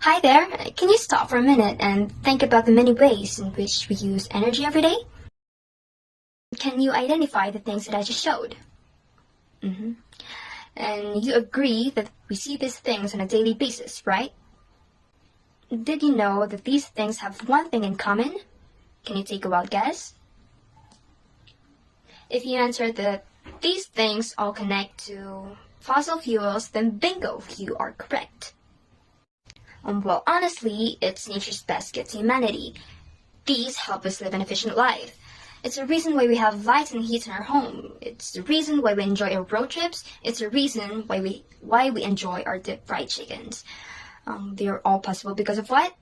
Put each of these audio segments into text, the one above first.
Hi there, can you stop for a minute and think about the many ways in which we use energy every day? Can you identify the things that I just showed? And you agree that we see these things on a daily basis, right? Did you know that these things have one thing in common? Can you take a wild guess? If you answer that these things all connect to fossil fuels, then bingo, you are correct. Well, honestly, it's nature's best gift to humanity. These help us live an efficient life. It's the reason why we have lights and heat in our home. It's the reason why we enjoy our road trips. It's the reason why we enjoy our deep fried chickens. They are all possible because of what?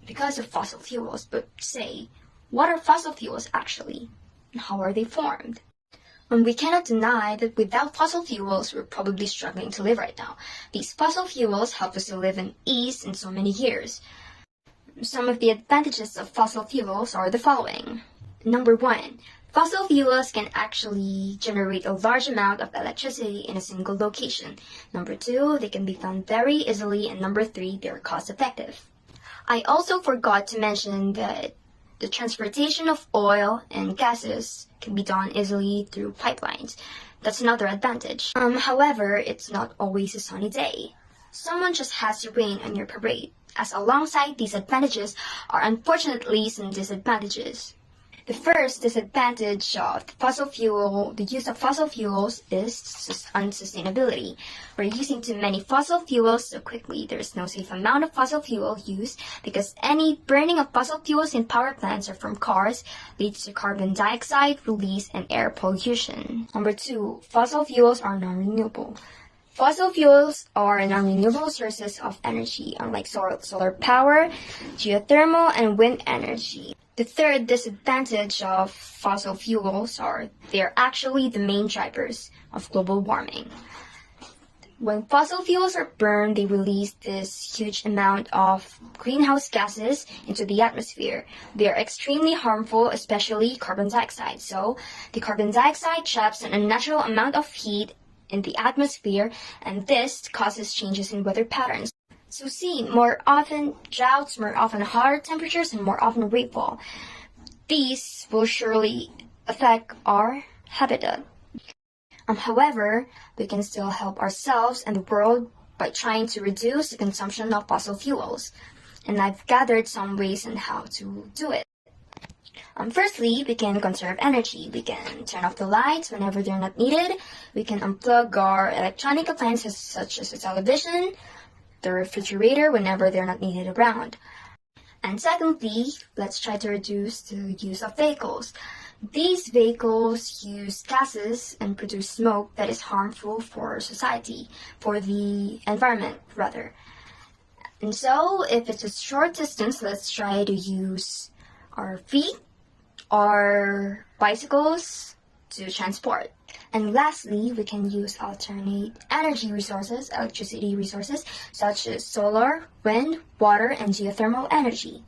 Because of fossil fuels. But say, what are fossil fuels actually? And how are they formed? We cannot deny that without fossil fuels, we're probably struggling to live right now. These fossil fuels help us to live in ease in so many years. Some of the advantages of fossil fuels are the following. Number 1, fossil fuels can actually generate a large amount of electricity in a single location. Number 2, they can be found very easily. And number 3, they're cost effective. I also forgot to mention that the transportation of oil and gases can be done easily through pipelines. That's another advantage. However, it's not always a sunny day. Someone just has to rain on your parade, as alongside these advantages are unfortunately some disadvantages. The first disadvantage of the use of fossil fuels is unsustainability. We're using too many fossil fuels so quickly. There's no safe amount of fossil fuel use because any burning of fossil fuels in power plants or from cars leads to carbon dioxide release and air pollution. Number 2, fossil fuels are non-renewable. Fossil fuels are non-renewable sources of energy, unlike solar power, geothermal, and wind energy. The third disadvantage of fossil fuels are they're actually the main drivers of global warming. When fossil fuels are burned, they release this huge amount of greenhouse gases into the atmosphere. They are extremely harmful, especially carbon dioxide. So, the carbon dioxide traps an unnatural amount of heat in the atmosphere, and this causes changes in weather patterns. So see, more often droughts, more often hotter temperatures, and more often rainfall. These will surely affect our habitat. However, we can still help ourselves and the world by trying to reduce the consumption of fossil fuels. And I've gathered some ways on how to do it. Firstly, we can conserve energy. We can turn off the lights whenever they're not needed. We can unplug our electronic appliances such as the television, the refrigerator whenever they're not needed around. And secondly, let's try to reduce the use of vehicles. These vehicles use gases and produce smoke that is harmful for society, for the environment rather. And so, if it's a short distance, let's try to use our feet or bicycles to transport. And lastly, we can use alternate energy resources, electricity resources, such as solar, wind, water, and geothermal energy.